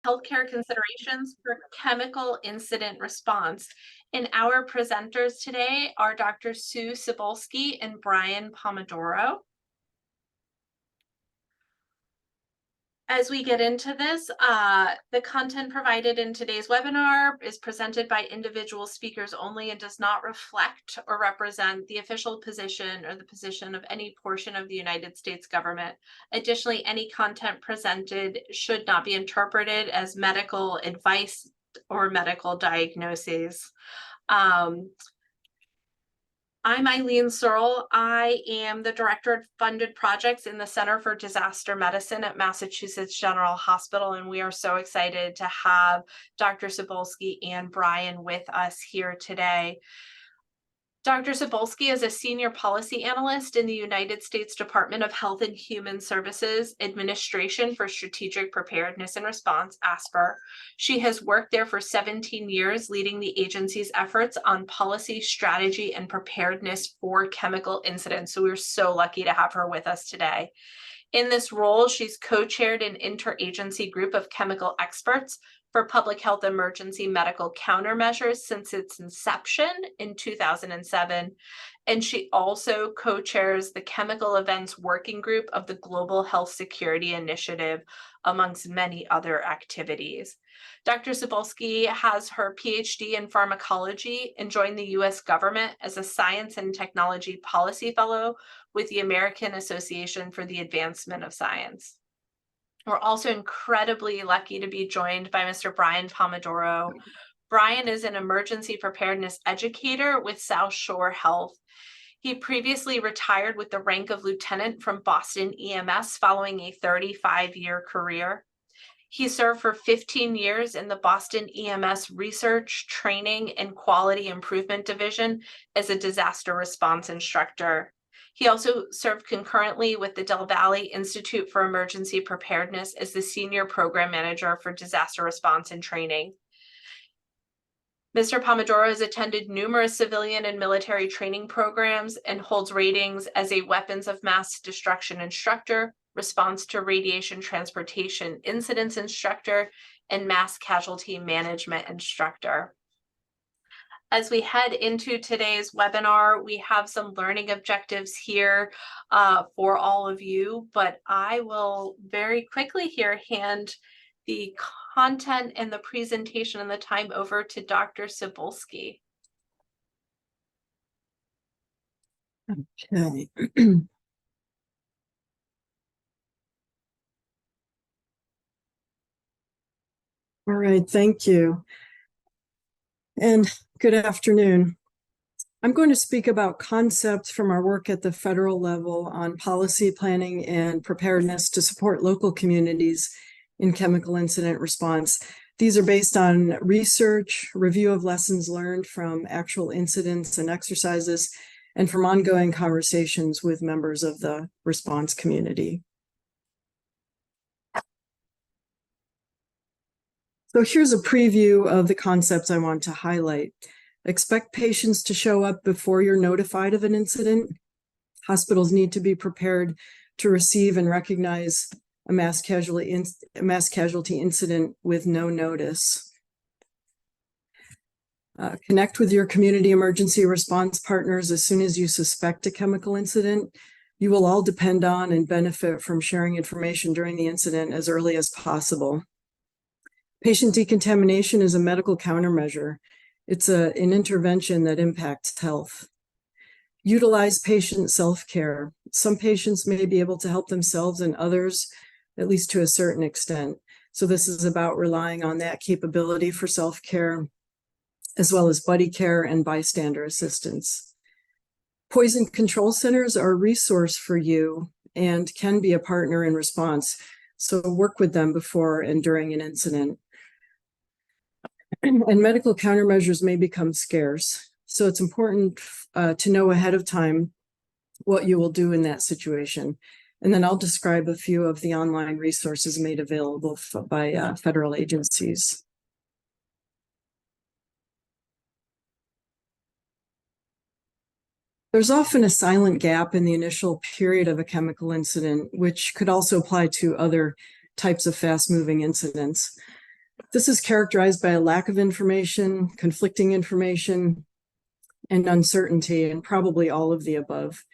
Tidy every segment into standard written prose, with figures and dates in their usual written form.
healthcare considerations for chemical incident response. And our presenters today are Dr. Sue Cebulski and Brian Pomodoro. As we get into this, the content provided in today's webinar is presented by individual speakers only and does not reflect or represent the official position or the position of any portion of the United States government. Additionally, any content presented should not be interpreted as medical advice or medical diagnoses. I'm Eileen Searle. I am the Director of Funded Projects in the Center for Disaster Medicine at Massachusetts General Hospital, and we are so excited to have Dr. Cebulski and Brian with us here today. Dr. Cebulski is a Senior Policy Analyst in the United States Department of Health and Human Services Administration for Strategic Preparedness and Response, ASPR. She has worked there for 17 years, leading the agency's efforts on policy, strategy, and preparedness for chemical incidents. So we're so lucky to have her with us today. In this role, she's co-chaired an interagency group of chemical experts for public health emergency medical countermeasures since its inception in 2007. And she also co-chairs the Chemical Events Working Group of the Global Health Security Initiative, amongst many other activities. Dr. Cebulski has her PhD in pharmacology and joined the US government as a Science and Technology Policy Fellow with the American Association for the Advancement of Science. We're also incredibly lucky to be joined by Mr. Brian Pomodoro. Brian is an emergency preparedness educator with South Shore Health. He previously retired with the rank of lieutenant from Boston EMS following a 35-year career. He served for 15 years in the Boston EMS Research, Training, and Quality Improvement Division as a disaster response instructor. He also served concurrently with the Del Valle Institute for Emergency Preparedness as the Senior Program Manager for Disaster Response and Training. Mr. Pomodoro has attended numerous civilian and military training programs and holds ratings as a weapons of mass destruction instructor, response to radiation transportation incidents instructor, and mass casualty management instructor. As we head into today's webinar, we have some learning objectives here for all of you, but I will very quickly here hand the content and the presentation and the time over to Dr. Cebulski. Okay. All right, thank you. And good afternoon. I'm going to speak about concepts from our work at the federal level on policy planning and preparedness to support local communities in chemical incident response. These are based on research, review of lessons learned from actual incidents and exercises, and from ongoing conversations with members of the response community. So here's a preview of the concepts I want to highlight. Expect patients to show up before you're notified of an incident. Hospitals need to be prepared to receive and recognize a mass casualty incident with no notice. Connect with your community emergency response partners as soon as you suspect a chemical incident. You will all depend on and benefit from sharing information during the incident as early as possible. Patient decontamination is a medical countermeasure. It's an intervention that impacts health. Utilize patient self-care. Some patients may be able to help themselves and others, at least to a certain extent. So this is about relying on that capability for self-care, as well as buddy care and bystander assistance. Poison control centers are a resource for you and can be a partner in response. So work with them before and during an incident. And medical countermeasures may become scarce. So it's important to know ahead of time what you will do in that situation. And then I'll describe a few of the online resources made available by federal agencies. There's often a silent gap in the initial period of a chemical incident, which could also apply to other types of fast-moving incidents. This is characterized by a lack of information, conflicting information, and uncertainty, and probably all of the above.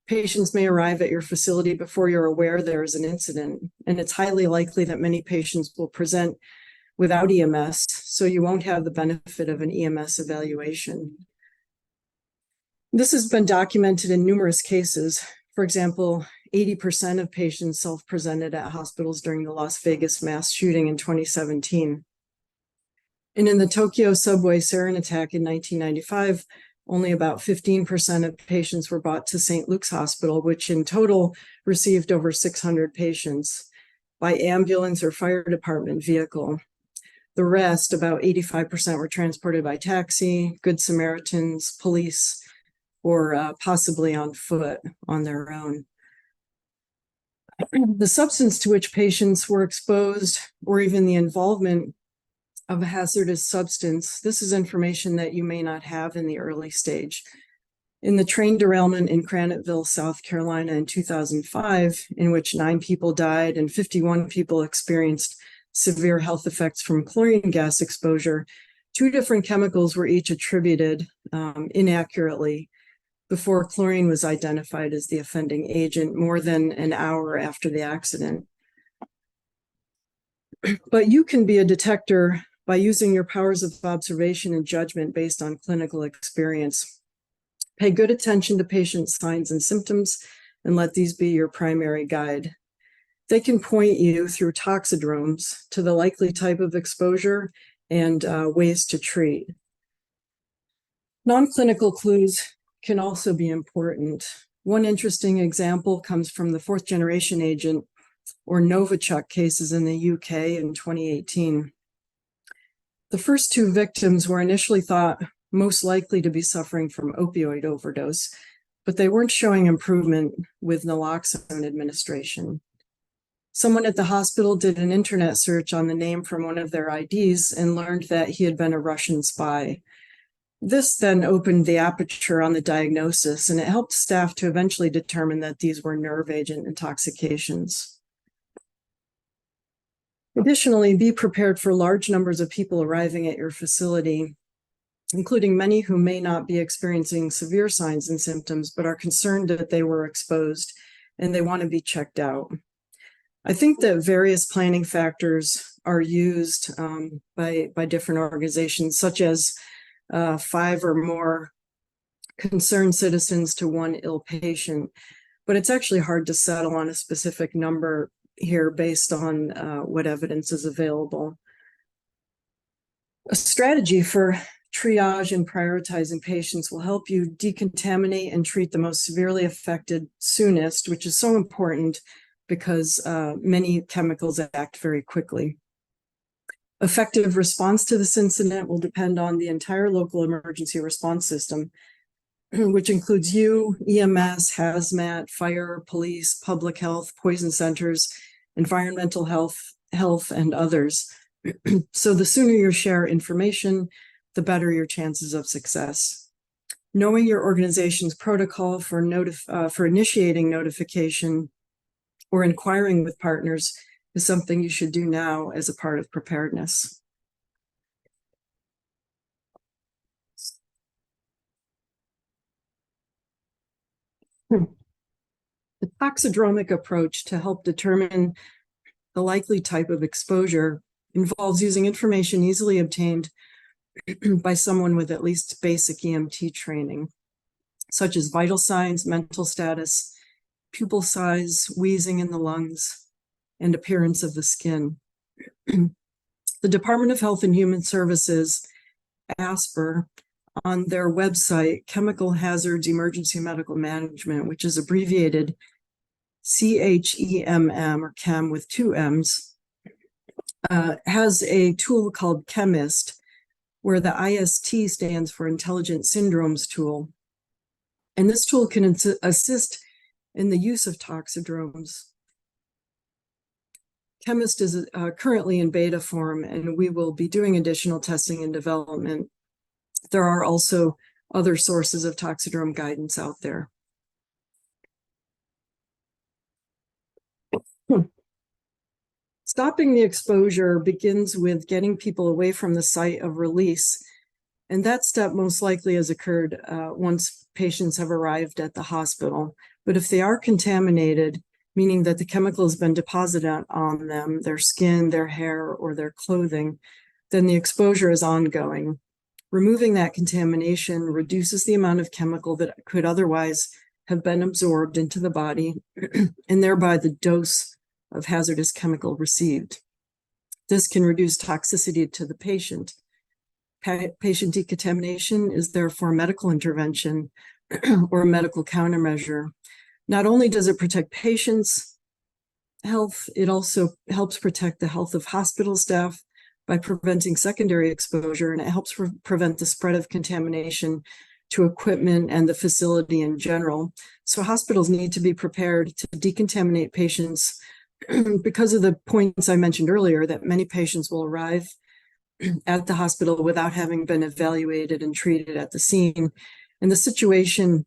Patients may arrive at your facility before you're aware there is an incident, and it's highly likely that many patients will present without EMS, so you won't have the benefit of an EMS evaluation. This has been documented in numerous cases. For example, 80% of patients self-presented at hospitals during the Las Vegas mass shooting in 2017. And in the Tokyo subway sarin attack in 1995, only about 15% of patients were brought to St. Luke's Hospital, which in total received over 600 patients by ambulance or fire department vehicle. The rest, about 85%, were transported by taxi, Good Samaritans, police, or possibly on foot on their own. The substance to which patients were exposed, or even the involvement of a hazardous substance, this is information that you may not have in the early stage. In the train derailment in Graniteville, South Carolina in 2005, in which 9 people died and 51 people experienced severe health effects from chlorine gas exposure, 2 different chemicals were each attributed inaccurately before chlorine was identified as the offending agent more than an hour after the accident. But you can be a detector by using your powers of observation and judgment based on clinical experience. Pay good attention to patient signs and symptoms and let these be your primary guide. They can point you through toxidromes to the likely type of exposure and ways to treat. Non-clinical clues can also be important. One interesting example comes from the 4th generation agent or Novichok cases in the UK in 2018. The first 2 victims were initially thought most likely to be suffering from opioid overdose, but they weren't showing improvement with naloxone administration. Someone at the hospital did an internet search on the name from one of their IDs and learned that he had been a Russian spy. This then opened the aperture on the diagnosis, and it helped staff to eventually determine that these were nerve agent intoxications. Additionally, be prepared for large numbers of people arriving at your facility, including many who may not be experiencing severe signs and symptoms, but are concerned that they were exposed and they want to be checked out. I think that various planning factors are used by different organizations, such as 5 or more concerned citizens to 1 ill patient, but it's actually hard to settle on a specific number here based on what evidence is available. A strategy for triage and prioritizing patients will help you decontaminate and treat the most severely affected soonest, which is so important because many chemicals act very quickly. Effective response to this incident will depend on the entire local emergency response system, which includes you, EMS, hazmat, fire, police, public health, poison centers, environmental health, and others. So the sooner you share information, the better your chances of success. Knowing your organization's protocol for initiating notification or inquiring with partners is something you should do now as a part of preparedness. The toxidromic approach to help determine the likely type of exposure involves using information easily obtained by someone with at least basic EMT training, such as vital signs, mental status, pupil size, wheezing in the lungs, and appearance of the skin. The Department of Health and Human Services, ASPR, on their website, Chemical Hazards Emergency Medical Management, which is abbreviated CHEMM, or CHEM with 2 M's, has a tool called Chemist, where the IST stands for Intelligent Syndromes Tool. And this tool can assist in the use of toxidromes. Chemist is currently in beta form, and we will be doing additional testing and development. There are also other sources of toxidrome guidance out there. Stopping the exposure begins with getting people away from the site of release. And that step most likely has occurred once patients have arrived at the hospital. But if they are contaminated, meaning that the chemical has been deposited on them, their skin, their hair, or their clothing, then the exposure is ongoing. Removing that contamination reduces the amount of chemical that could otherwise have been absorbed into the body and thereby the dose of hazardous chemical received. This can reduce toxicity to the patient. Patient decontamination is therefore a medical intervention or a medical countermeasure. Not only does it protect patients' health, it also helps protect the health of hospital staff by preventing secondary exposure, and it helps prevent the spread of contamination to equipment and the facility in general. So hospitals need to be prepared to decontaminate patients because of the points I mentioned earlier, that many patients will arrive at the hospital without having been evaluated and treated at the scene. And the situation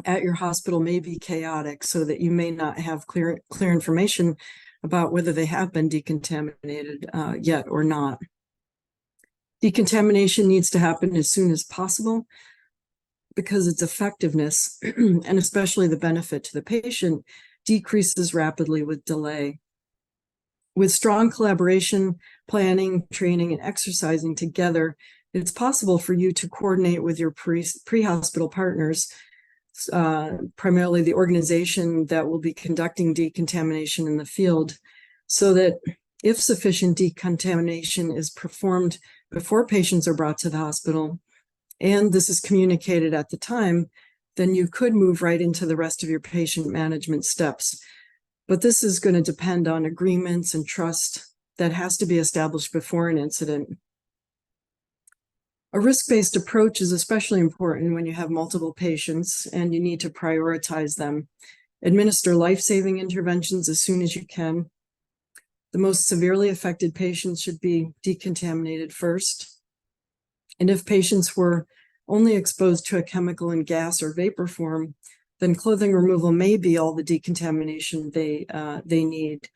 at your hospital may be chaotic, so that you may not have clear information about whether they have been decontaminated yet or not. Decontamination needs to happen as soon as possible because its effectiveness, and especially the benefit to the patient, decreases rapidly with delay. With strong collaboration, planning, training, and exercising together, it's possible for you to coordinate with your pre-hospital partners, primarily the organization that will be conducting decontamination in the field, so that if sufficient decontamination is performed before patients are brought to the hospital, and this is communicated at the time, then you could move right into the rest of your patient management steps. But this is going to depend on agreements and trust that has to be established before an incident. A risk-based approach is especially important when you have multiple patients and you need to prioritize them. Administer life-saving interventions as soon as you can. The most severely affected patients should be decontaminated first. And if patients were only exposed to a chemical in gas or vapor form, then clothing removal may be all the decontamination they need.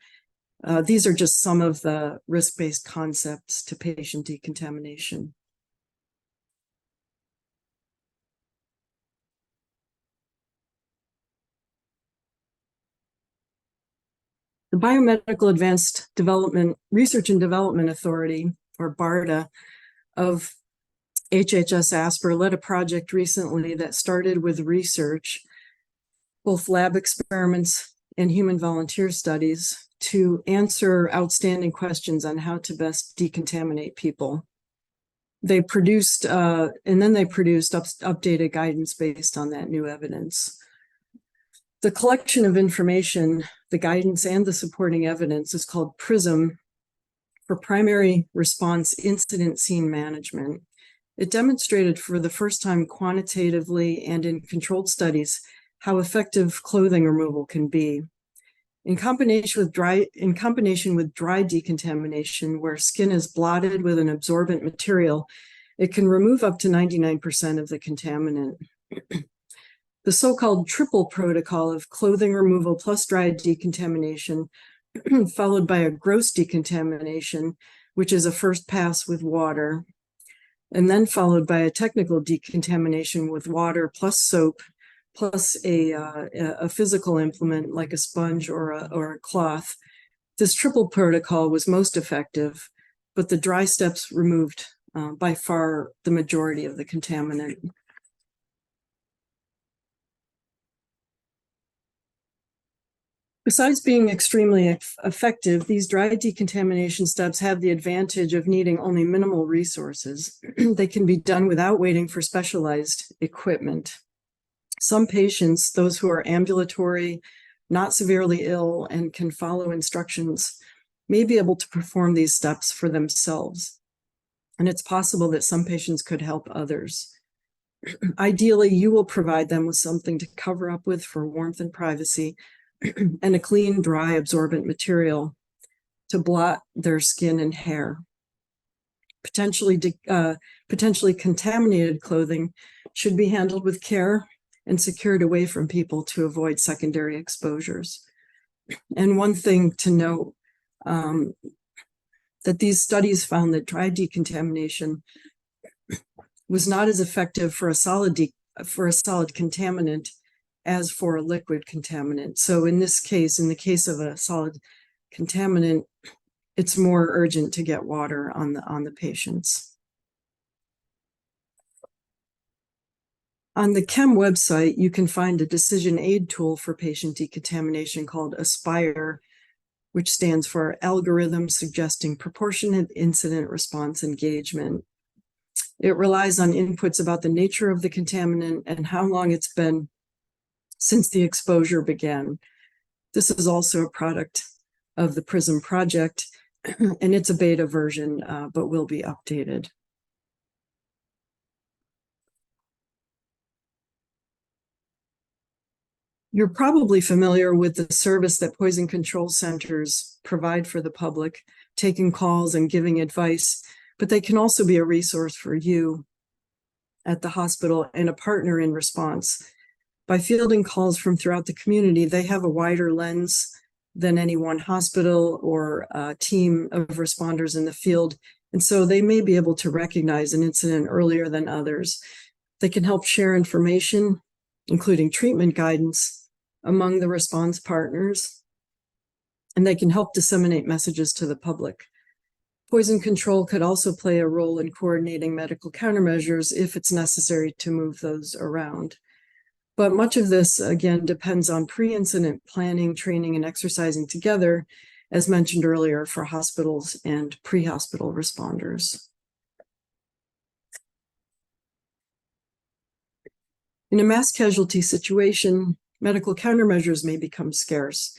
These are just some of the risk-based concepts to patient decontamination. The Biomedical Advanced Development Research and Development Authority, or BARDA, of HHS ASPR led a project recently that started with research, both lab experiments and human volunteer studies, to answer outstanding questions on how to best decontaminate people. They produced, updated guidance based on that new evidence. The collection of information, the guidance, and the supporting evidence is called PRISM, for Primary Response Incident Scene Management. It demonstrated for the first time quantitatively and in controlled studies how effective clothing removal can be. In combination with dry decontamination, where skin is blotted with an absorbent material, it can remove up to 99% of the contaminant. The so-called triple protocol of clothing removal plus dry decontamination, followed by a gross decontamination, which is a first pass with water, and then followed by a technical decontamination with water plus soap, plus a physical implement like a sponge or a cloth. This triple protocol was most effective, but the dry steps removed by far the majority of the contaminant. Besides being extremely effective, these dry decontamination steps have the advantage of needing only minimal resources. They can be done without waiting for specialized equipment. Some patients, those who are ambulatory, not severely ill, and can follow instructions, may be able to perform these steps for themselves. And it's possible that some patients could help others. Ideally, you will provide them with something to cover up with for warmth and privacy, and a clean, dry, absorbent material to blot their skin and hair. Potentially contaminated clothing should be handled with care and secured away from people to avoid secondary exposures. And one thing to note, that these studies found that dry decontamination was not as effective for a solid contaminant as for a liquid contaminant. So in this case, in the case of a solid contaminant, it's more urgent to get water on the patients. On the CHEM website, you can find a decision aid tool for patient decontamination called ASPR, which stands for Algorithm Suggesting Proportionate Incident Response Engagement. It relies on inputs about the nature of the contaminant and how long it's been since the exposure began. This is also a product of the PRISM project, and it's a beta version, but will be updated. You're probably familiar with the service that poison control centers provide for the public, taking calls and giving advice, but they can also be a resource for you at the hospital and a partner in response. By fielding calls from throughout the community, they have a wider lens than any one hospital or team of responders in the field, and so they may be able to recognize an incident earlier than others. They can help share information, including treatment guidance, among the response partners, and they can help disseminate messages to the public. Poison control could also play a role in coordinating medical countermeasures if it's necessary to move those around. But much of this, again, depends on pre-incident planning, training, and exercising together, as mentioned earlier, for hospitals and pre-hospital responders. In a mass casualty situation, medical countermeasures may become scarce.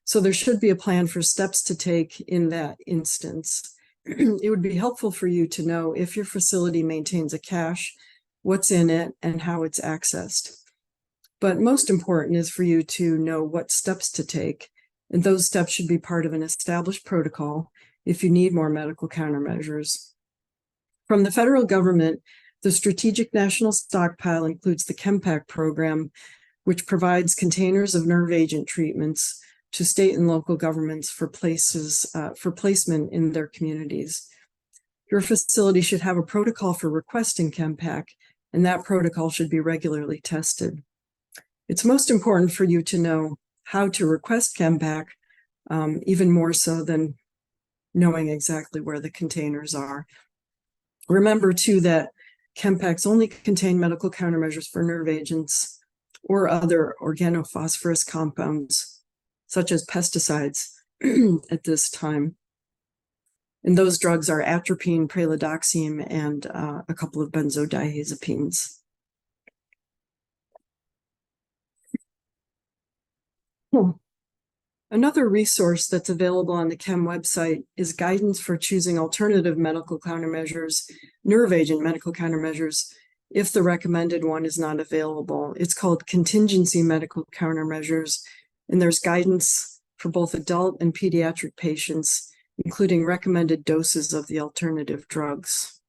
So there should be a plan for steps to take in that instance. It would be helpful for you to know if your facility maintains a cache, what's in it, and how it's accessed. But most important is for you to know what steps to take, and those steps should be part of an established protocol if you need more medical countermeasures. From the federal government, the Strategic National Stockpile includes the ChemPAC program, which provides containers of nerve agent treatments to state and local governments for placement in their communities. Your facility should have a protocol for requesting ChemPAC, and that protocol should be regularly tested. It's most important for you to know how to request ChemPAC, even more so than knowing exactly where the containers are. Remember, too, that ChemPACs only contain medical countermeasures for nerve agents or other organophosphorus compounds, such as pesticides, at this time. And those drugs are atropine, pralidoxime, and a couple of benzodiazepines. Another resource that's available on the CHEM website is guidance for choosing alternative medical countermeasures, nerve agent medical countermeasures, if the recommended one is not available. It's called contingency medical countermeasures, and there's guidance for both adult and pediatric patients, including recommended doses of the alternative drugs.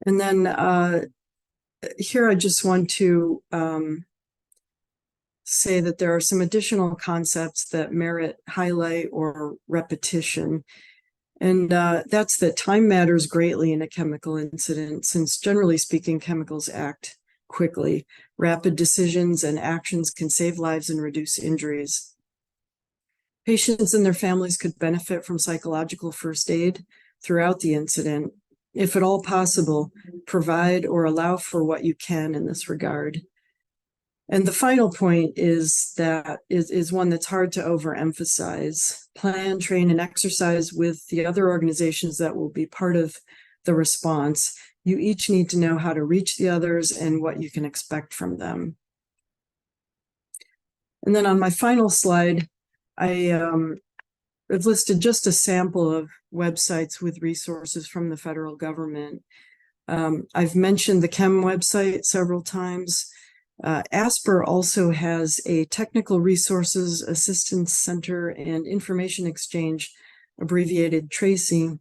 And then here I just want to say that there are some additional concepts that merit highlight or repetition. And that's that time matters greatly in a chemical incident, since generally speaking, chemicals act quickly. Rapid decisions and actions can save lives and reduce injuries. Patients and their families could benefit from psychological first aid throughout the incident. If at all possible, provide or allow for what you can in this regard. And the final point is one that's hard to overemphasize. Plan, train, and exercise with the other organizations that will be part of the response. You each need to know how to reach the others and what you can expect from them. And then on my final slide, I've listed just a sample of websites with resources from the federal government. I've mentioned the CHEM website several times. ASPR also has a Technical Resources Assistance Center and Information Exchange, abbreviated TRACY,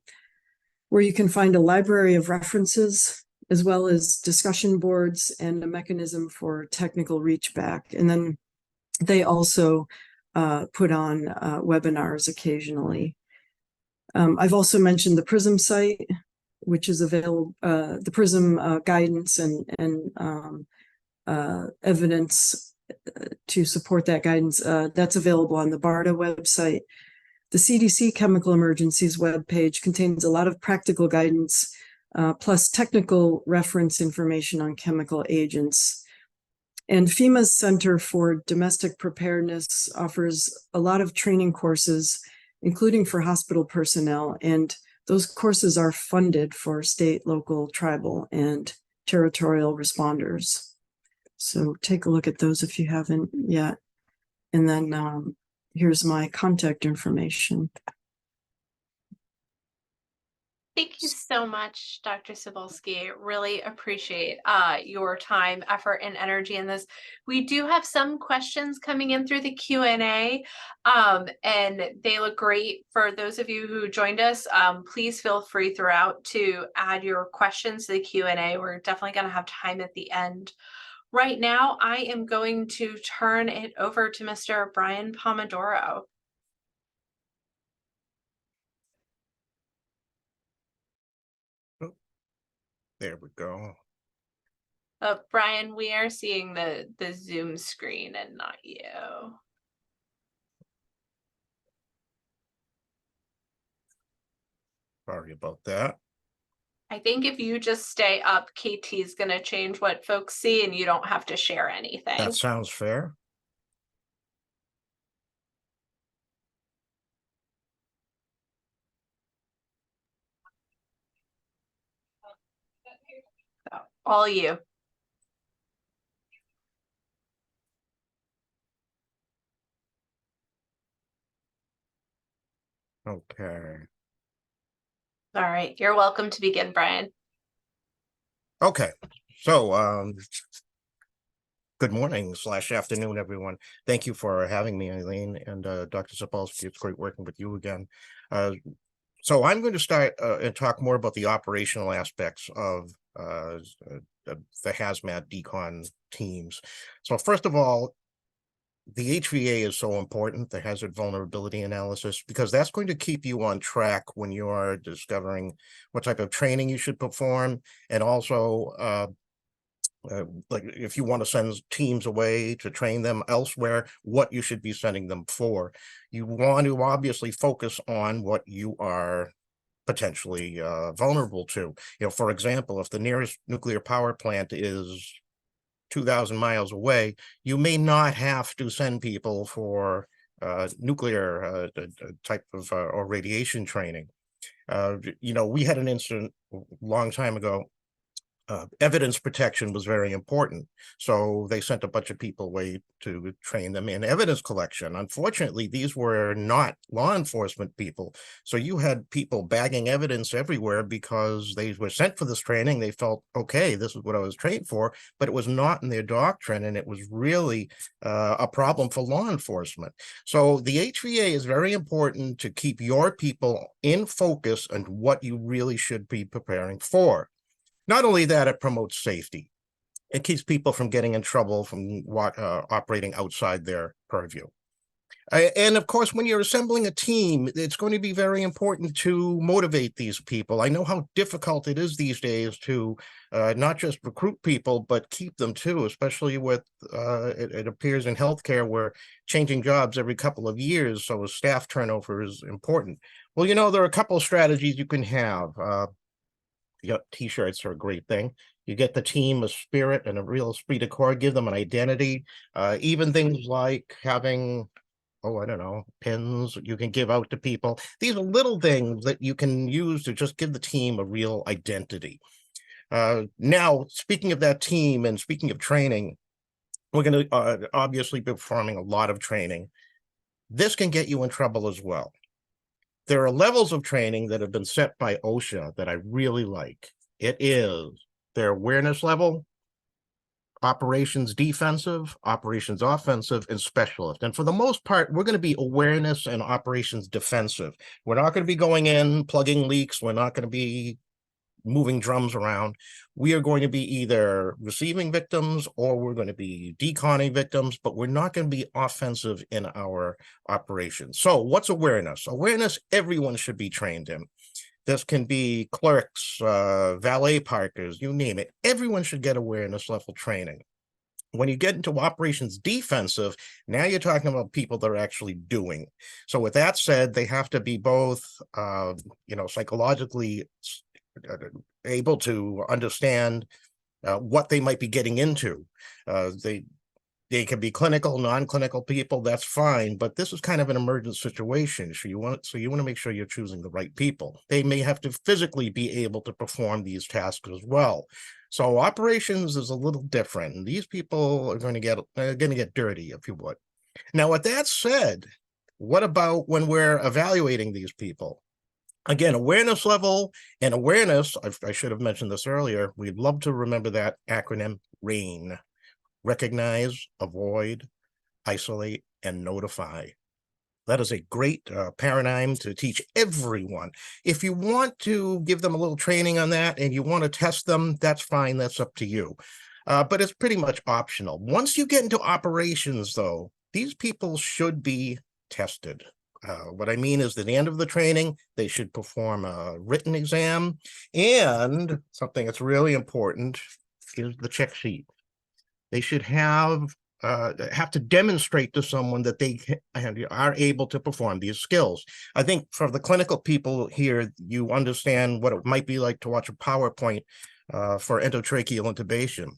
where you can find a library of references as well as discussion boards and a mechanism for technical reach back. And then they also put on webinars occasionally. I've also mentioned the PRISM site, which is available, the PRISM guidance and evidence to support that guidance. That's available on the BARDA website. The CDC Chemical Emergencies webpage contains a lot of practical guidance, plus technical reference information on chemical agents. And FEMA's Center for Domestic Preparedness offers a lot of training courses, including for hospital personnel. And those courses are funded for state, local, tribal, and territorial responders. So take a look at those if you haven't yet. And then here's my contact information. Thank you so much, Dr. Cebulski. Really appreciate your time, effort, and energy in this. We do have some questions coming in through the Q&A, and they look great. For those of you who joined us, please feel free throughout to add your questions to the Q&A. We're definitely going to have time at the end. Right now, I am going to turn it over to Mr. Brian Pomodoro. There we go. Brian, we are seeing the Zoom screen and not you. Sorry about that. I think if you just stay up, KT is going to change what folks see and you don't have to share anything. That sounds fair. So, all you. Okay. All right. You're welcome to begin, Brian. Okay. So, good morning / afternoon, everyone. Thank you for having me, Eileen, and Dr. Cebulski. It's great working with you again. So I'm going to start and talk more about the operational aspects of the hazmat decon teams. So first of all, the HVA is so important, the hazard vulnerability analysis, because that's going to keep you on track when you are discovering what type of training you should perform, and also like if you want to send teams away to train them elsewhere, what you should be sending them for. You want to obviously focus on what you are potentially vulnerable to. You know, for example, if the nearest nuclear power plant is 2,000 miles away, you may not have to send people for nuclear type of or radiation training. You know, we had an incident a long time ago. Evidence protection was very important. So they sent a bunch of people away to train them in evidence collection. Unfortunately, these were not law enforcement people. So you had people bagging evidence everywhere because they were sent for this training. They felt, okay, this is what I was trained for, but it was not in their doctrine. And it was really a problem for law enforcement. So the HVA is very important to keep your people in focus on what you really should be preparing for. Not only that, it promotes safety. It keeps people from getting in trouble from operating outside their purview. And of course, when you're assembling a team, it's going to be very important to motivate these people. I know how difficult it is these days to not just recruit people, but keep them too, especially with, it appears in healthcare, we're changing jobs every couple of years, so staff turnover is important. Well, you know, there are a couple of strategies you can have. T-shirts are a great thing. You get the team a spirit and a real esprit de corps, give them an identity. Even things like having, oh, I don't know, pins you can give out to people. These are little things that you can use to just give the team a real identity. Now, speaking of that team and speaking of training, we're going to obviously be performing a lot of training. This can get you in trouble as well. There are levels of training that have been set by OSHA that I really like. It is their awareness level, operations defensive, operations offensive, and specialist. And for the most part, we're going to be awareness and operations defensive. We're not going to be going in, plugging leaks. We're not going to be moving drums around. We are going to be either receiving victims or we're going to be deconning victims, but we're not going to be offensive in our operations. So what's awareness? Awareness, everyone should be trained in. This can be clerks, valet parkers, you name it. Everyone should get awareness level training. When you get into operations defensive, now you're talking about people that are actually doing. So with that said, they have to be both, psychologically able to understand what they might be getting into. They can be clinical, non-clinical people, that's fine, but this is kind of an emergent situation. So you want to make sure you're choosing the right people. They may have to physically be able to perform these tasks as well. So operations is a little different. These people are going to get dirty, if you would. Now, with that said, what about when we're evaluating these people? Again, awareness level and awareness, I should have mentioned this earlier. We'd love to remember that acronym RAIN. Recognize, avoid, isolate, and notify. That is a great paradigm to teach everyone. If you want to give them a little training on that and you want to test them, that's fine. That's up to you. But it's pretty much optional. Once you get into operations, though, these people should be tested. What I mean is at the end of the training, they should perform a written exam. And something that's really important is the check sheet. They should have to demonstrate to someone that they are able to perform these skills. I think for the clinical people here, you understand what it might be like to watch a PowerPoint for endotracheal intubation.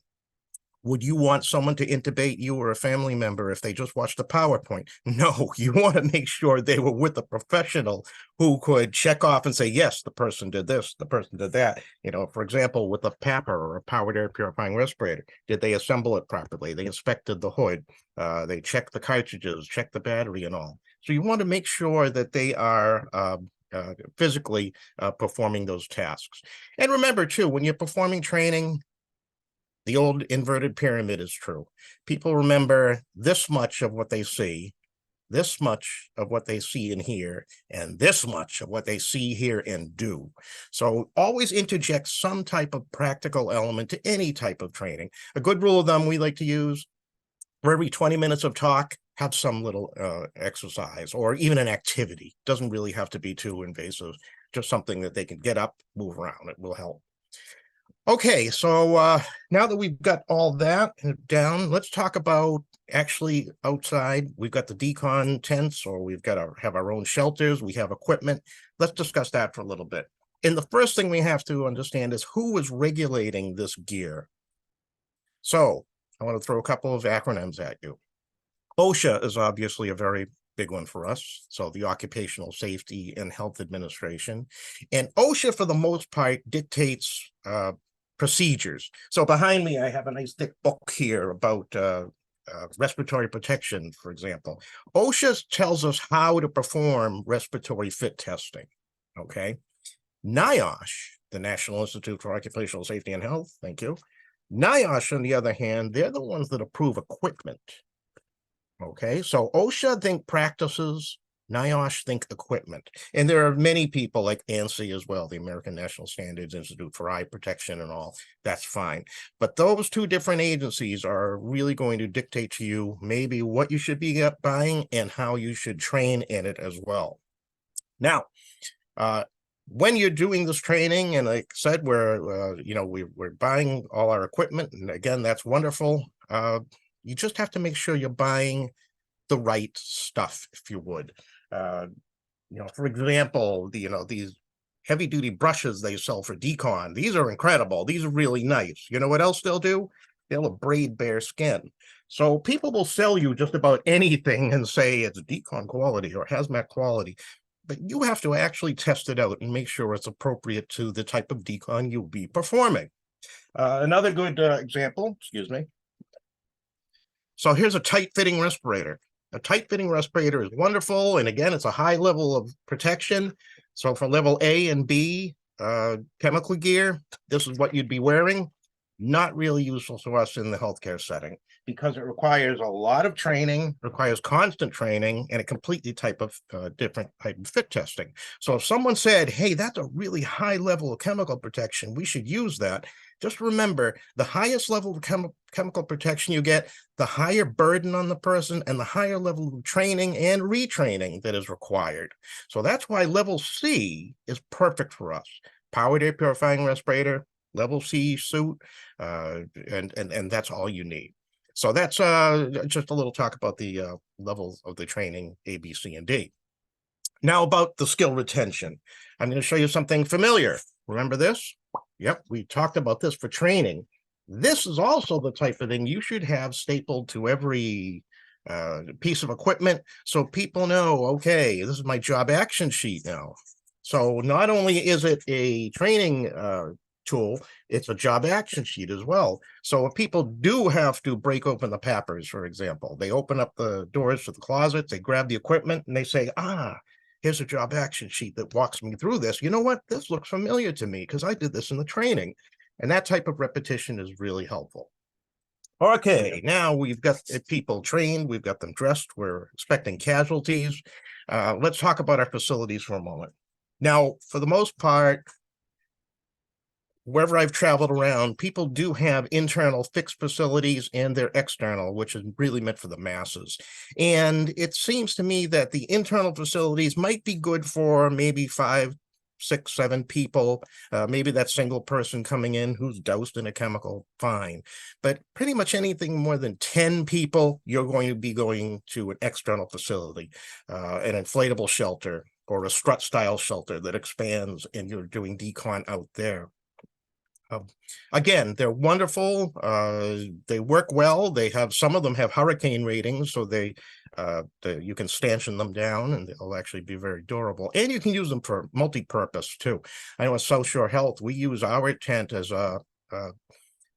Would you want someone to intubate you or a family member if they just watched the PowerPoint? No, you want to make sure they were with a professional who could check off and say, yes, the person did this, the person did that. For example, with a PAPR or a powered air purifying respirator, did they assemble it properly? They inspected the hood, they checked the cartridges, checked the battery and all. So you want to make sure that they are physically performing those tasks. And remember too, when you're performing training, the old inverted pyramid is true. People remember this much of what they see, this much of what they see and hear, and this much of what they see, hear, and do. So always interject some type of practical element to any type of training. A good rule of thumb we like to use, for every 20 minutes of talk, have some little exercise or even an activity. Doesn't really have to be too invasive, just something that they can get up, move around. It will help. Okay, so now that we've got all that down, let's talk about actually outside. We've got the decon tents, or we've got to have our own shelters. We have equipment. Let's discuss that for a little bit. And the first thing we have to understand is who is regulating this gear. So I want to throw a couple of acronyms at you. OSHA is obviously a very big one for us. So the Occupational Safety and Health Administration. And OSHA, for the most part, dictates procedures. So behind me, I have a nice thick book here about respiratory protection, for example. OSHA tells us how to perform respiratory fit testing, okay? NIOSH, the National Institute for Occupational Safety and Health, thank you. NIOSH, on the other hand, they're the ones that approve equipment, okay? So OSHA think practices, NIOSH think equipment. And there are many people like ANSI as well, the American National Standards Institute for Eye Protection and all. That's fine. But those two different agencies are really going to dictate to you maybe what you should be buying and how you should train in it as well. Now, when you're doing this training, and like I said, we're buying all our equipment, and again, that's wonderful. You just have to make sure you're buying the right stuff, if you would. For example, these heavy duty brushes they sell for decon, these are incredible. These are really nice. You know what else they'll do? They'll abrade bare skin. So people will sell you just about anything and say it's decon quality or hazmat quality, but you have to actually test it out and make sure it's appropriate to the type of decon you'll be performing. Another good example, excuse me. So here's a tight-fitting respirator. A tight-fitting respirator is wonderful, and again, it's a high level of protection. So for level A and B chemical gear, this is what you'd be wearing. Not really useful to us in the healthcare setting. because it requires a lot of training, requires constant training, and a completely different type of fit testing. So if someone said, hey, that's a really high level of chemical protection, we should use that. Just remember, the highest level of chemical protection you get, the higher burden on the person and the higher level of training and retraining that is required. So that's why level C is perfect for us. Powered air purifying respirator, level C suit, and that's all you need. So that's just a little talk about the levels of the training A, B, C, and D. Now about the skill retention. I'm going to show you something familiar. Remember this? Yep, we talked about this for training. This is also the type of thing you should have stapled to every piece of equipment so people know, okay, this is my job action sheet now. So not only is it a training tool, it's a job action sheet as well. So if people do have to break open the pappers, for example, they open up the doors to the closets, they grab the equipment, and they say, here's a job action sheet that walks me through this. You know what? This looks familiar to me because I did this in the training. And that type of repetition is really helpful. Okay, now we've got people trained, we've got them dressed, we're expecting casualties. Let's talk about our facilities for a moment. Now, for the most part, wherever I've traveled around, people do have internal fixed facilities and they're external, which is really meant for the masses. And it seems to me that the internal facilities might be good for maybe 5, 6, 7 people. Maybe that single person coming in who's doused in a chemical, fine. But pretty much anything more than 10 people, you're going to be going to an external facility, an inflatable shelter or a strut style shelter that expands and you're doing decon out there. Again, they're wonderful. They work well. They have, some of them have hurricane ratings, so you can stanchion them down and they'll actually be very durable. And you can use them for multi-purpose too. I know at South Shore Health, we use our tent as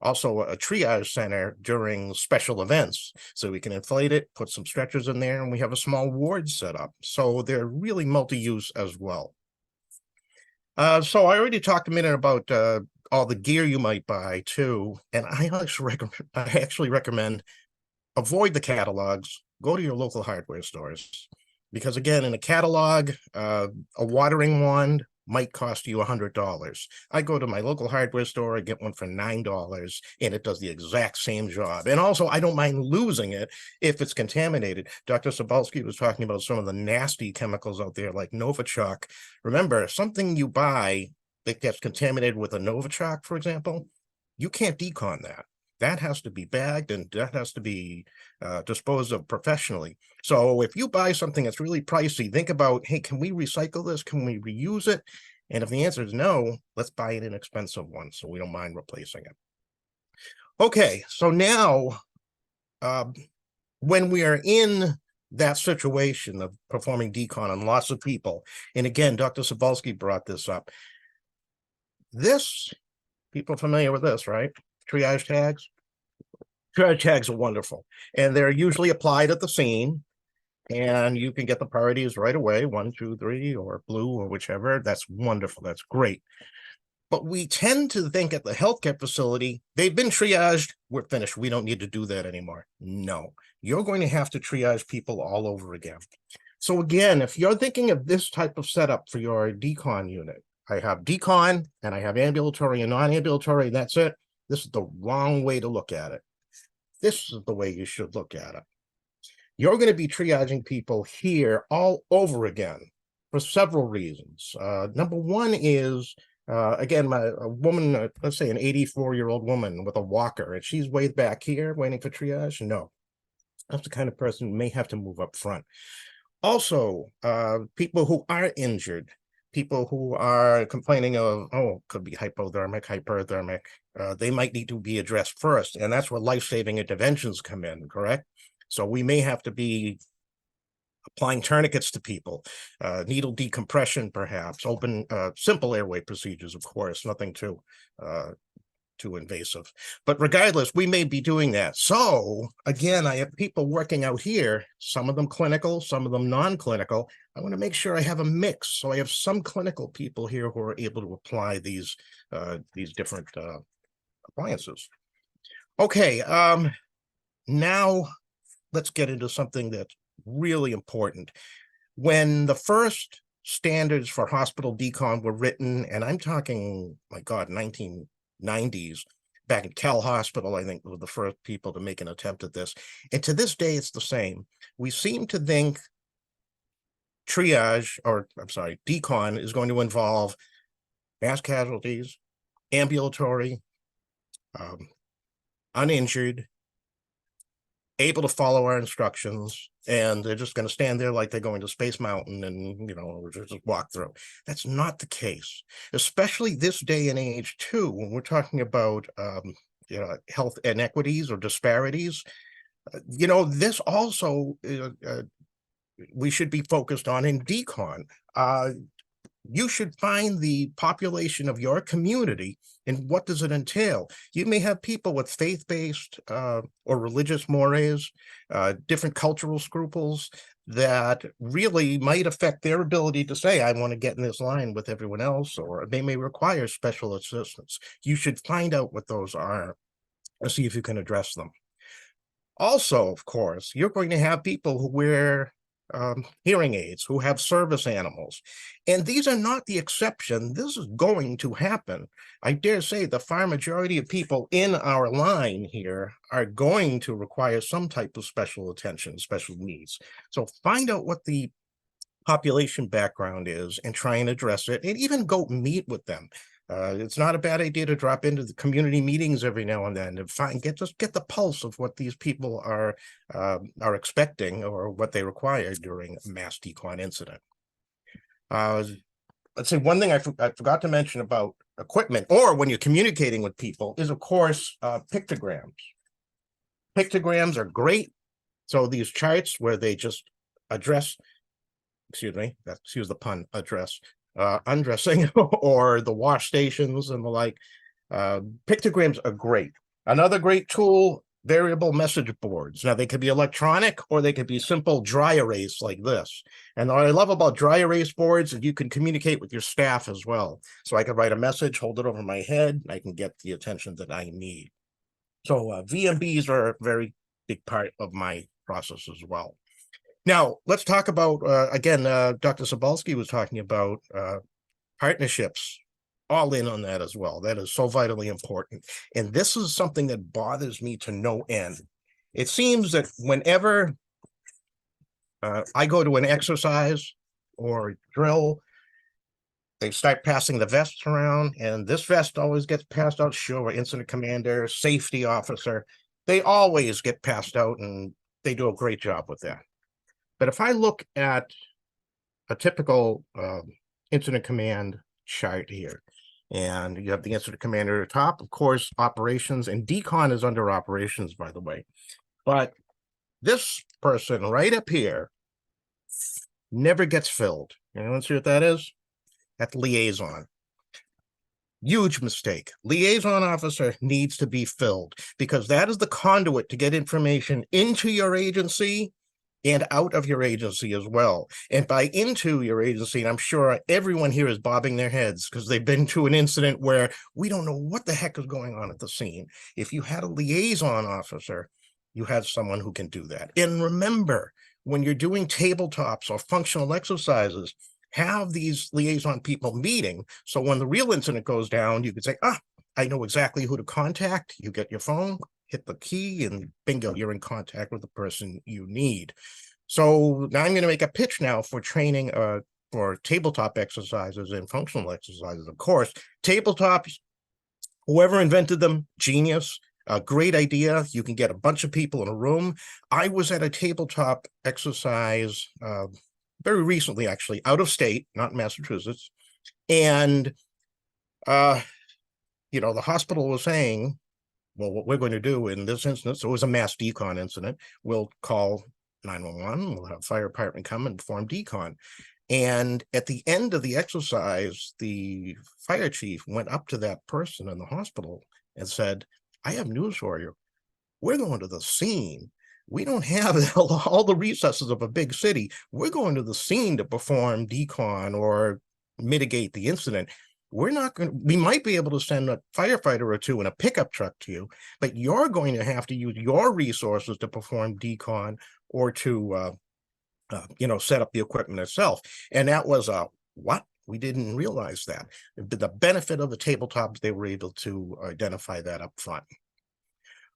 also a triage center during special events. So we can inflate it, put some stretchers in there, and we have a small ward set up. So they're really multi-use as well. So I already talked a minute about all the gear you might buy too. And I actually recommend avoid the catalogs, go to your local hardware stores. Because again, in a catalog, a watering wand might cost you $100. I go to my local hardware store, I get one for $9, and it does the exact same job. And also, I don't mind losing it if it's contaminated. Dr. Sobalski was talking about some of the nasty chemicals out there, like Novichok. Remember, something you buy that gets contaminated with a Novichok, for example, you can't decon that. That has to be bagged and that has to be disposed of professionally. So if you buy something that's really pricey, think about, hey, can we recycle this? Can we reuse it? And if the answer is no, let's buy an inexpensive one so we don't mind replacing it. Okay, so now when we are in that situation of performing decon on lots of people, and again, Dr. Sobalski brought this up, people familiar with this, right? Triage tags. Triage tags are wonderful, and they're usually applied at the scene, and you can get the priorities right away, 1, 2, 3, or blue, or whichever. That's wonderful. That's great. But we tend to think at the healthcare facility, they've been triaged, we're finished. We don't need to do that anymore. No, you're going to have to triage people all over again. So again, if you're thinking of this type of setup for your decon unit, I have decon and I have ambulatory and non-ambulatory, that's it. This is the wrong way to look at it. This is the way you should look at it. You're going to be triaging people here all over again for several reasons. Number one is, again, a woman, let's say an 84-year-old woman with a walker, and she's way back here waiting for triage. No, that's the kind of person who may have to move up front. Also, people who are injured, people who are complaining of, could be hypothermic, hyperthermic, they might need to be addressed first. And that's where life-saving interventions come in, correct? So we may have to be applying tourniquets to people, needle decompression, perhaps, open, simple airway procedures, of course, nothing too invasive. But regardless, we may be doing that. So again, I have people working out here, some of them clinical, some of them non-clinical. I want to make sure I have a mix. So I have some clinical people here who are able to apply these different appliances. Okay, Now let's get into something that's really important. When the first standards for hospital decon were written, and I'm talking, my God, 1990s, back in Cal Hospital, I think were the first people to make an attempt at this. And to this day, it's the same. We seem to think decon is going to involve mass casualties, ambulatory, uninjured, able to follow our instructions, and they're just going to stand there like they're going to Space Mountain and, just walk through. That's not the case, especially this day and age too, when we're talking about, health inequities or disparities. This also, we should be focused on in decon. You should find the population of your community and what does it entail. You may have people with faith-based or religious mores, different cultural scruples that really might affect their ability to say, I want to get in this line with everyone else, or they may require special assistance. You should find out what those are and see if you can address them. Also, of course, you're going to have people who wear hearing aids, who have service animals. And these are not the exception. This is going to happen. I dare say the far majority of people in our line here are going to require some type of special attention, special needs. So find out what the population background is and try and address it, and even go meet with them. It's not a bad idea to drop into the community meetings every now and then and get the pulse of what these people are expecting or what they require during a mass decon incident. Let's say one thing I forgot to mention about equipment, or when you're communicating with people, is of course pictograms. Pictograms are great. So these charts where they just address, excuse the pun, undressing or the wash stations and the like. Pictograms are great. Another great tool, variable message boards. Now they could be electronic or they could be simple dry erase like this. And what I love about dry erase boards is you can communicate with your staff as well. So I could write a message, hold it over my head, and I can get the attention that I need. So VMBs are a very big part of my process as well. Now, let's talk about, again, Dr. Sobalski was talking about partnerships, all in on that as well. That is so vitally important. And this is something that bothers me to no end. It seems that whenever I go to an exercise or drill, they start passing the vests around, and this vest always gets passed out. Sure, incident commander, safety officer, they always get passed out, and they do a great job with that. But if I look at a typical incident command chart here, and you have the incident commander at the top, of course, operations, and decon is under operations, by the way. But this person right up here never gets filled. Anyone see what that is? That's liaison. Huge mistake. Liaison officer needs to be filled because that is the conduit to get information into your agency and out of your agency as well. And by into your agency, and I'm sure everyone here is bobbing their heads because they've been to an incident where we don't know what the heck is going on at the scene. If you had a liaison officer, you have someone who can do that. And remember, when you're doing tabletops or functional exercises, have these liaison people meeting. So when the real incident goes down, you can say, I know exactly who to contact. You get your phone, hit the key, and bingo, you're in contact with the person you need. So now I'm going to make a pitch now for training for tabletop exercises and functional exercises. Of course, tabletops, whoever invented them, genius, a great idea. You can get a bunch of people in a room. I was at a tabletop exercise very recently, actually, out of state, not Massachusetts. And, the hospital was saying, well, what we're going to do in this instance, it was a mass decon incident. We'll call 911, we'll have fire department come and perform decon. And at the end of the exercise, the fire chief went up to that person in the hospital and said, I have news for you. We're going to the scene. We don't have all the resources of a big city. We're going to the scene to perform decon or mitigate the incident. we're not going to, we might be able to send a firefighter or two in a pickup truck to you, but you're going to have to use your resources to perform decon or to, set up the equipment itself. And that was what? We didn't realize that. The benefit of the tabletops, they were able to identify that up front.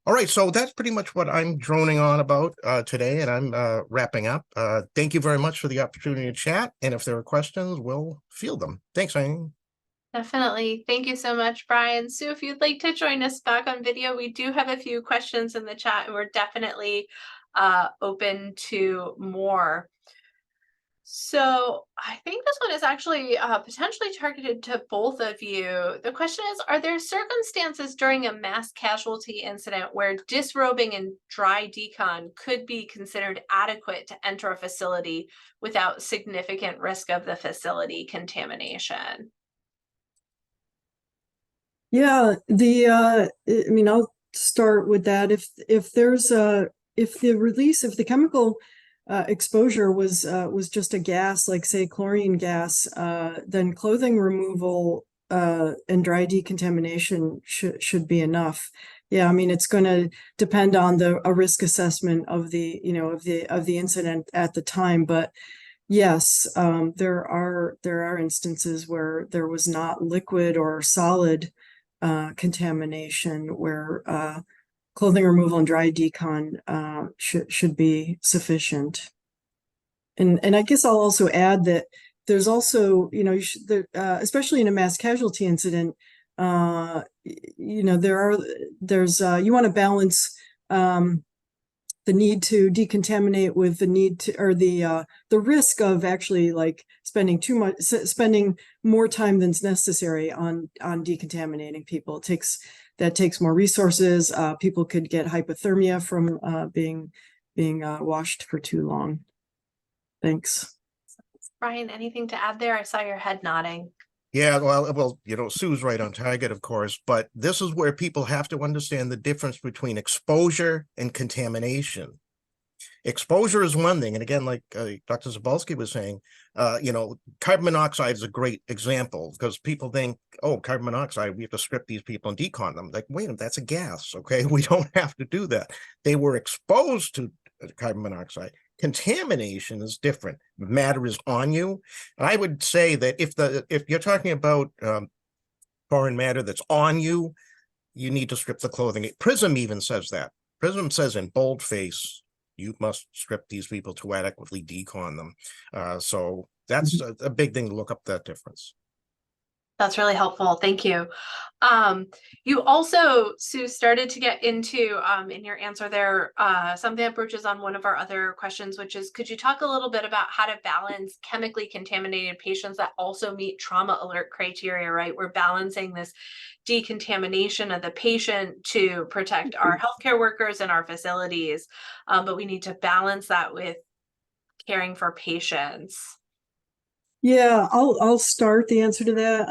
All right, so that's pretty much what I'm droning on about today, and I'm wrapping up. Thank you very much for the opportunity to chat, and if there are questions, we'll field them. Thanks, Eileen. Definitely. Thank you so much, Brian. Sue, if you'd like to join us back on video, we do have a few questions in the chat, and we're definitely open to more. So I think this one is actually potentially targeted to both of you. The question is, are there circumstances during a mass casualty incident where disrobing and dry decon could be considered adequate to enter a facility without significant risk of the facility contamination? Yeah, I'll start with that. If the chemical exposure was just a gas, like say chlorine gas, then clothing removal and dry decontamination should be enough. Yeah, I mean, it's going to depend on a risk assessment of the incident at the time, but yes, there are instances where there was not liquid or solid contamination where clothing removal and dry decon should be sufficient. And I guess I'll also add that there's also, especially in a mass casualty incident, you want to balance the need to decontaminate with the need to, or the risk of actually like spending more time than's necessary on decontaminating people. That takes more resources. People could get hypothermia from being washed for too long. Thanks. Brian, anything to add there? I saw your head nodding. Yeah, well, Sue's right on target, of course, but this is where people have to understand the difference between exposure and contamination. Exposure is one thing, and again, like Dr. Zabalski was saying, carbon monoxide is a great example because people think, oh, carbon monoxide, we have to strip these people and decon them. Like, wait a minute, that's a gas, okay? We don't have to do that. They were exposed to carbon monoxide. Contamination is different. Matter is on you. And I would say that if you're talking about foreign matter that's on you, you need to strip the clothing. PRISM even says that. PRISM says in boldface, you must strip these people to adequately decon them. So that's a big thing to look up that difference. That's really helpful. Thank you. You also, Sue, started to get into, in your answer there, something that bridges on one of our other questions, which is, could you talk a little bit about how to balance chemically contaminated patients that also meet trauma alert criteria, right? We're balancing this decontamination of the patient to protect our healthcare workers and our facilities, but we need to balance that with caring for patients. Yeah, I'll start the answer to that.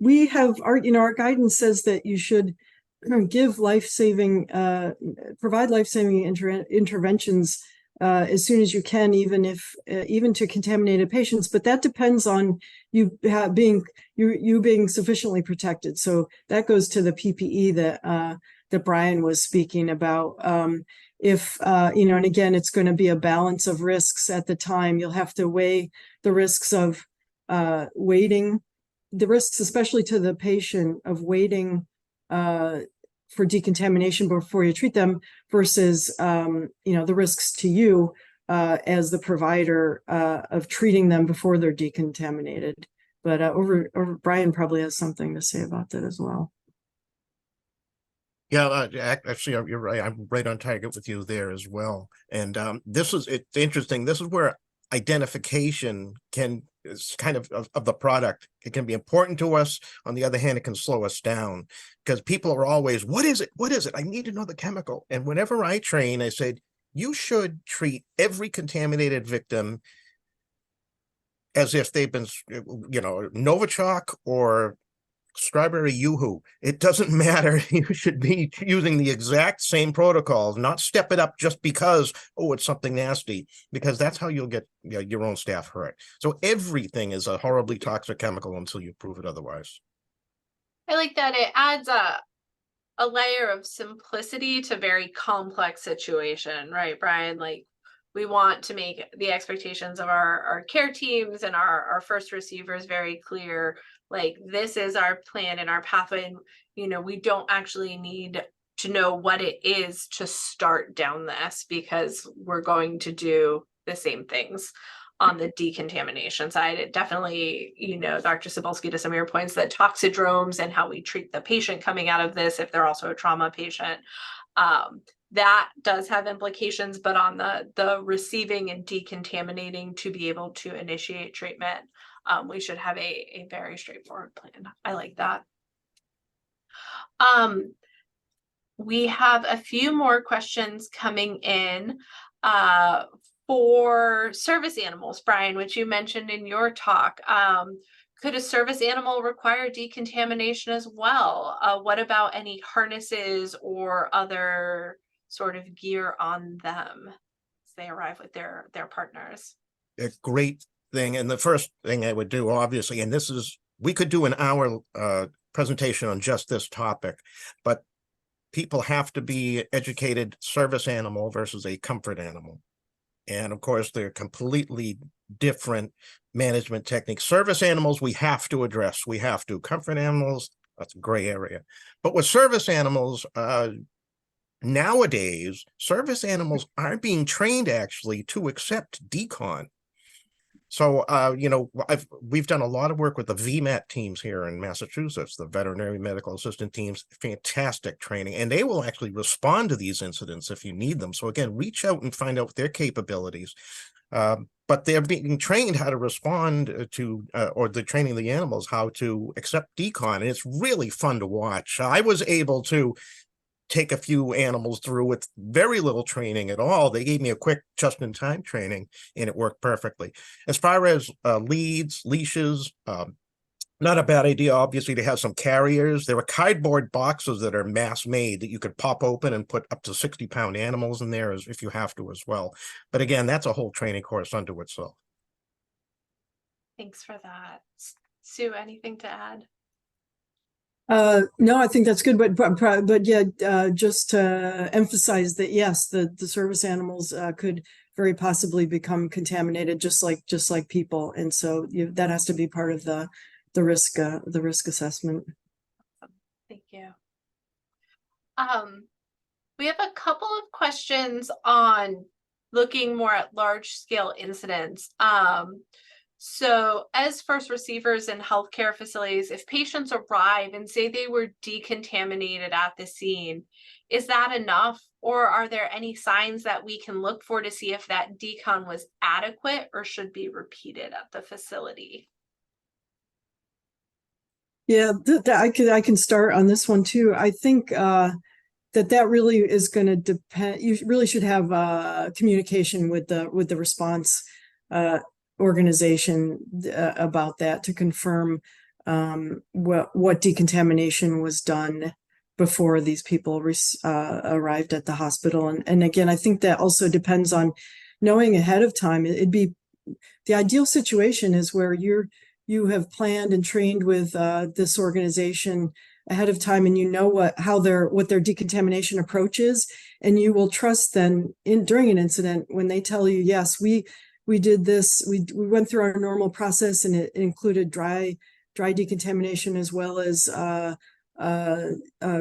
We have our guidance says that you should give provide life-saving interventions as soon as you can, even to contaminated patients. But that depends on you being sufficiently protected. So that goes to the PPE that Brian was speaking about. And again, it's going to be a balance of risks at the time. You'll have to weigh the risks of waiting, the risks, especially to the patient, of waiting for decontamination before you treat them versus, the risks to you as the provider of treating them before they're decontaminated. But Brian probably has something to say about that as well. Yeah, actually, you're right. I'm right on target with you there as well. And it's interesting. This is where identification is kind of the product. It can be important to us. On the other hand, it can slow us down because people are always, what is it? What is it? I need to know the chemical. And whenever I train, I said, you should treat every contaminated victim as if they've been, Novichok or strawberry yoo-hoo. It doesn't matter. You should be using the exact same protocols, not step it up just because, oh, it's something nasty, because that's how you'll get your own staff hurt. So everything is a horribly toxic chemical until you prove it otherwise. I like that. It adds a layer of simplicity to very complex situation, right, Brian? Like, we want to make the expectations of our care teams and our first receivers very clear. Like, this is our plan and our pathway. And, you know, we don't actually need to know what it is to start down this, because we're going to do the same things on the decontamination side. It definitely, you know, Dr. Cebulski, to some of your points, that toxidromes and how we treat the patient coming out of this, if they're also a trauma patient, that does have implications. But on the receiving and decontaminating to be able to initiate treatment, we should have a very straightforward plan. I like that. We have a few more questions coming in for service animals, Brian, which you mentioned in your talk. Could a service animal require decontamination as well? What about any harnesses or other sort of gear on them as they arrive with their partners? A great thing. And the first thing I would do, obviously, and this is, we could do an hour presentation on just this topic, but people have to be educated service animal versus a comfort animal. And of course, they're completely different management techniques. Service animals, we have to address. We have to. Comfort animals, that's a gray area. But with service animals, nowadays, service animals aren't being trained actually to accept decon. So, you know, we've done a lot of work with the VMAT teams here in Massachusetts, the veterinary medical assistant teams, fantastic training, and they will actually respond to these incidents if you need them. So again, reach out and find out their capabilities. But they're being trained how to respond to, or they're training the animals how to accept decon. And it's really fun to watch. I was able to take a few animals through with very little training at all. They gave me a quick just-in-time training and it worked perfectly. As far as leads, leashes, not a bad idea, obviously, to have some carriers. There are cardboard boxes that are mass made that you could pop open and put up to 60-pound animals in there if you have to as well. But again, that's a whole training course unto itself. Thanks for that. Sue, anything to add? No, I think that's good, but yeah, just to emphasize that, yes, the service animals could very possibly become contaminated, just like people, and so that has to be part of the risk assessment. Thank you. We have a couple of questions on looking more at large scale incidents. So as first receivers in healthcare facilities, if patients arrive and say they were decontaminated at the scene, is that enough? Or are there any signs that we can look for to see if that decon was adequate or should be repeated at the facility? Yeah, I can start on this one too. I think that really is going to depend. You really should have communication with the response organization about that to confirm what decontamination was done before these people arrived at the hospital. And again, I think that also depends on knowing ahead of time. It'd be the ideal situation is where you have planned and trained with this organization ahead of time, and you know what their decontamination approach is, and you will trust them during an incident when they tell you, yes, we did this, we went through our normal process, and it included dry decontamination as well as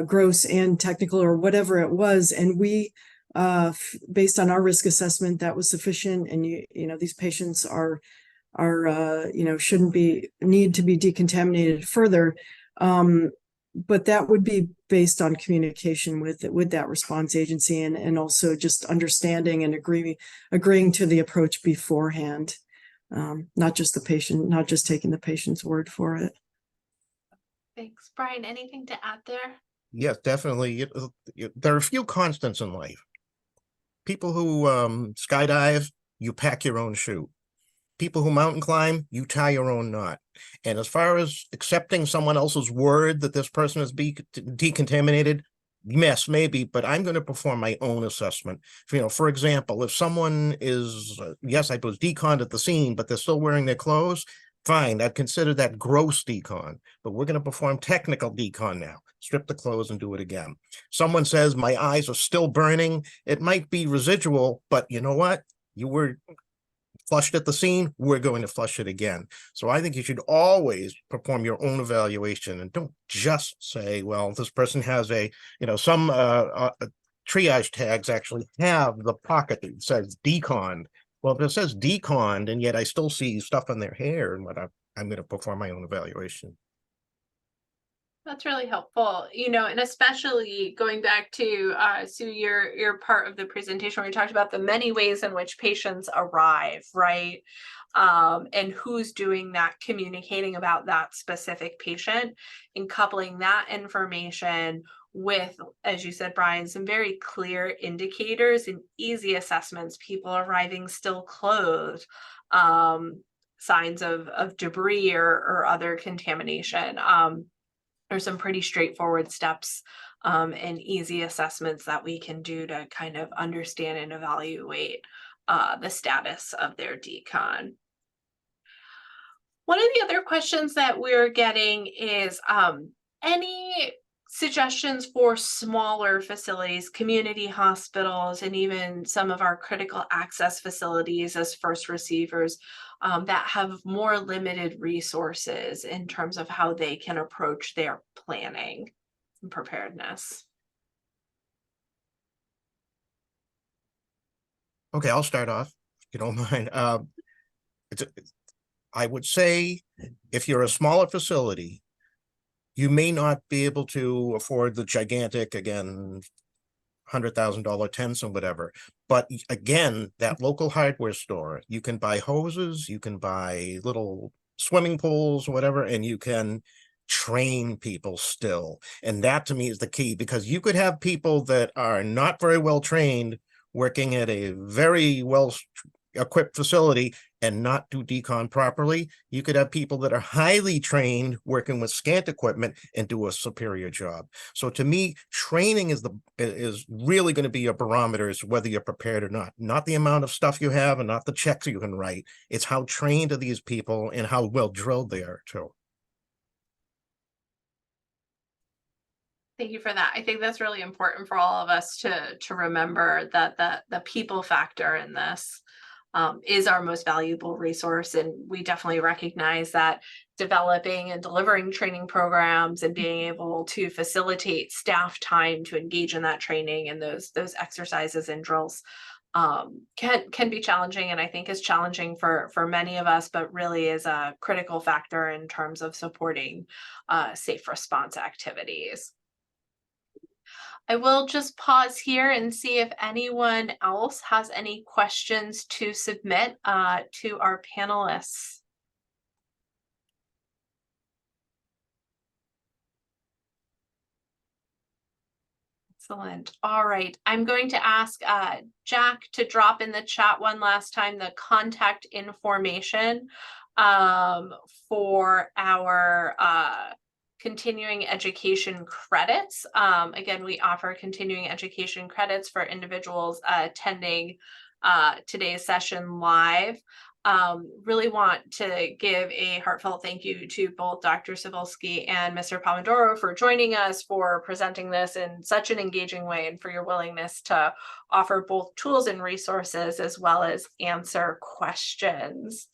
gross and technical or whatever it was, and we based on our risk assessment, that was sufficient, and you know these patients are shouldn't need to be decontaminated further. But that would be based on communication with that response agency, and also just understanding and agreeing to the approach beforehand, not just taking the patient's word for it. Thanks. Brian, anything to add there? Yes, definitely. There are a few constants in life. People who skydive, you pack your own chute. people who mountain climb, you tie your own knot. And as far as accepting someone else's word that this person is decontaminated, yes, maybe, but I'm going to perform my own assessment. For example, if someone is, yes, I was deconned at the scene, but they're still wearing their clothes, fine, I'd consider that gross decon, but we're going to perform technical decon now. Strip the clothes and do it again. Someone says my eyes are still burning. It might be residual, but you know what? You were flushed at the scene, we're going to flush it again. So I think you should always perform your own evaluation and don't just say, well, this person has some triage tags actually have the pocket that says deconned. Well, if it says deconned and yet I still see stuff on their hair and what I'm going to perform my own evaluation. That's really helpful, and especially going back to Sue, your part of the presentation where you talked about the many ways in which patients arrive, right? And who's doing that, communicating about that specific patient and coupling that information with, as you said, Brian, some very clear indicators and easy assessments, people arriving still clothed, signs of debris or other contamination. There's some pretty straightforward steps and easy assessments that we can do to kind of understand and evaluate the status of their decon. One of the other questions that we're getting is any suggestions for smaller facilities, community hospitals, and even some of our critical access facilities as first receivers that have more limited resources in terms of how they can approach their planning and preparedness. Okay, I'll start off, if you don't mind. I would say if you're a smaller facility, you may not be able to afford the gigantic, again, $100,000 tents and whatever. But again, that local hardware store, you can buy hoses, you can buy little swimming pools, whatever, and you can train people still. And that to me is the key, because you could have people that are not very well trained working at a very well equipped facility and not do decon properly. You could have people that are highly trained working with scant equipment and do a superior job. So to me, training is really going to be a barometer as whether you're prepared or not the amount of stuff you have and not the checks you can write. It's how trained are these people and how well drilled they are too. Thank you for that. I think that's really important for all of us to remember that the people factor in this is our most valuable resource. And we definitely recognize that developing and delivering training programs and being able to facilitate staff time to engage in that training and those exercises and drills can be challenging, and I think is challenging for many of us, but really is a critical factor in terms of supporting safe response activities. I will just pause here and see if anyone else has any questions to submit to our panelists. Excellent. All right. I'm going to ask Jack to drop in the chat one last time the contact information for our continuing education credits. Again, we offer continuing education credits for individuals attending today's session live. Really want to give a heartfelt thank you to both Dr. Cybulski and Mr. Pomodoro for joining us, for presenting this in such an engaging way, and for your willingness to offer both tools and resources as well as answer questions.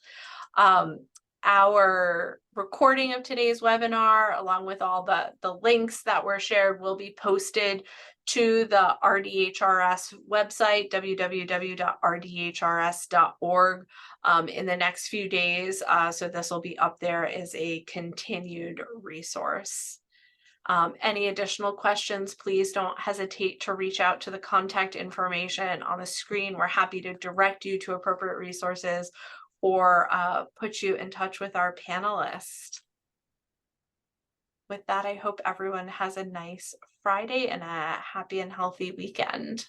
Our recording of today's webinar, along with all the links that were shared, will be posted to the RDHRS website, www.rdhrs.org, in the next few days. So this will be up there as a continued resource. Any additional questions, please don't hesitate to reach out to the contact information on the screen. We're happy to direct you to appropriate resources or put you in touch with our panelists. With that, I hope everyone has a nice Friday and a happy and healthy weekend.